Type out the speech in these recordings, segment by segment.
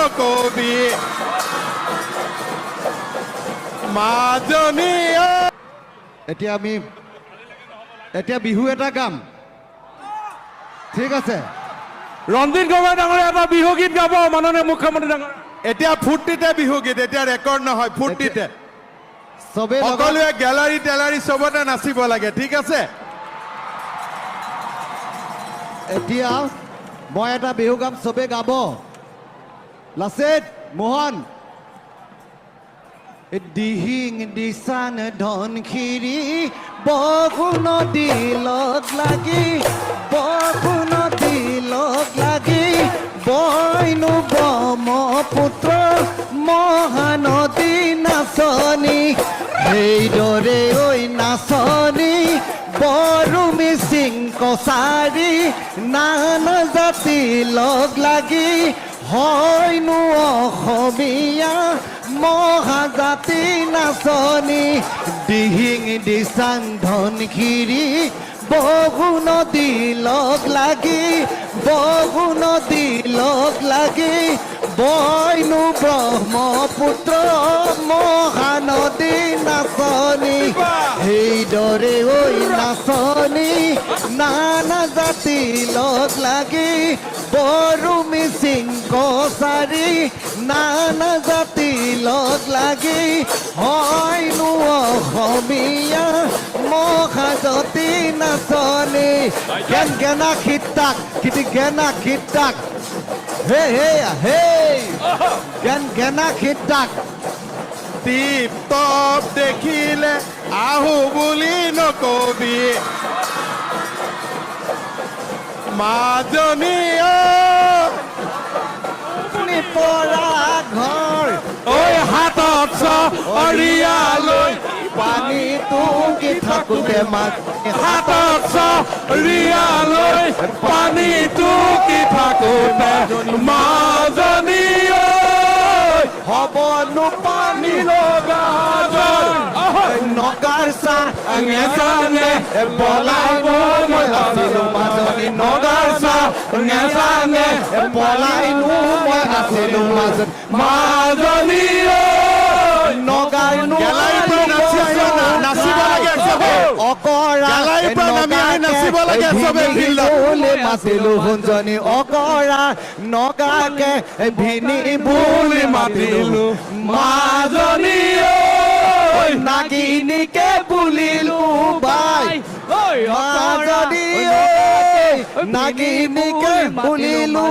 নকবি মাজনী এতিয়া বিহু এটা গাম ঠিক আছে ৰঞ্জিত গগৈ ডাঙৰীয়া এটা বিহু গীত গাব মাননীয় মুখ্যমন্ত্ৰী ডাঙৰীয়া এতিয়া ফূৰ্তিতে বিহু গীত এতিয়া ৰেকৰ্ড নহয় ফূৰ্তিতে সবে সকলোৱে গ্যালাৰী টেলাৰী চবতে নাচিব লাগে ঠিক আছে এতিয়া মই এটা বিহু গাম সবে গাব লাচিত মোহন দিহিং দিচান ধনখিৰি বৰষুণতি লগ লাগি বৰষুণতি লগ লাগি বইনো ব্ৰহ্মপুত্ৰ মহানদী নাচনি সেইদৰে ঐ নাচনি বড়ো মিচিং কছাৰী নানা জাতি লগ লাগি হয়নো অসমীয়া মহাজাতি নাচনি দিহিং দিচাং ধনখিৰি বৰষুণতি লগ লাগি বৰষুণতি লগ লাগি বইনো ব্ৰহ্মপুত্ৰ মহানদী নাচনি সেইদৰে ঐ নাচনি নানা জাতি লগ লাগি বড়ো মিচিং কছাৰী নানা জাতি লগ লাগি হয়নো অসমীয়া মহাজাতি নাচনি গেন গেনা খিতাক কিটি গেনা খিতাক হে হে হে গেন গেনা খিতাক টিপ টপ দেখিলে আহো বুলি নকবি মাজনী পৰা ঘৰ ঐ হাতত চৰিয়া লৈ পানী তুকি থাকোতে মাত হাতত চৰিয়া লৈ পানী টুকি থাকোতে মাজনী হবনো পানী লগা নগাৰ চাহ নেজানে পলাইব মই আছিলো মাজনী নগাৰ চাহ নেজানে পলাইনো মই আছিলো মাজত মাজনী নগাৰ গ্যালাৰীৰ পৰা নাচি আহিবা না, নাচিব লাগে চবে। অকৰা গ্যালাৰীৰ পৰা নামি আহি নাচিব লাগে চবে ফিল্ডত। মাতিলো শুনজনী অকৰা নগাকে ভিনি বুলি মাতিলো মাজনী নাগিনীকে বুলিলো বাই মাজনী নাগিনীকে বুলিলো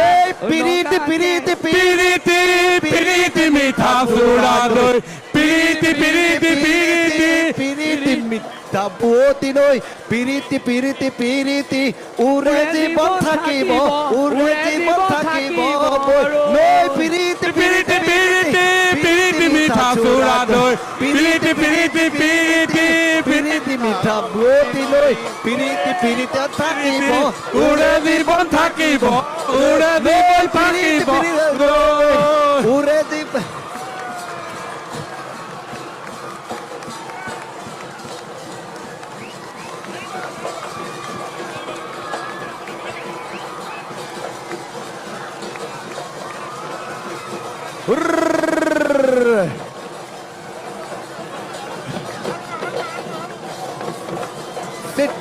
এই পিৰিতি পিৰিতি পিৰিতি পিৰিতি মিঠা চুৰা দৈ পিৰিতি পিৰিতি পিৰিতি পিৰিতি মিঠা বুৱতী নৈ পিৰিতি পিৰিতি পিৰিতি উৰে জীৱন থাকিব উৰে জীৱন থাকিব নৈ পিৰিতি পিৰিতি পিৰিতি পিৰিতি মিঠা চুৰা দৈ পিৰিতি পিৰিতি পিৰিতি পিৰিতি মিঠা বুৱতী নৈ পিৰিতি পিৰিতি থাকিব উৰে জীৱন থাকিব উৰে জীৱন থাকিব উৰে জীৱন Sit,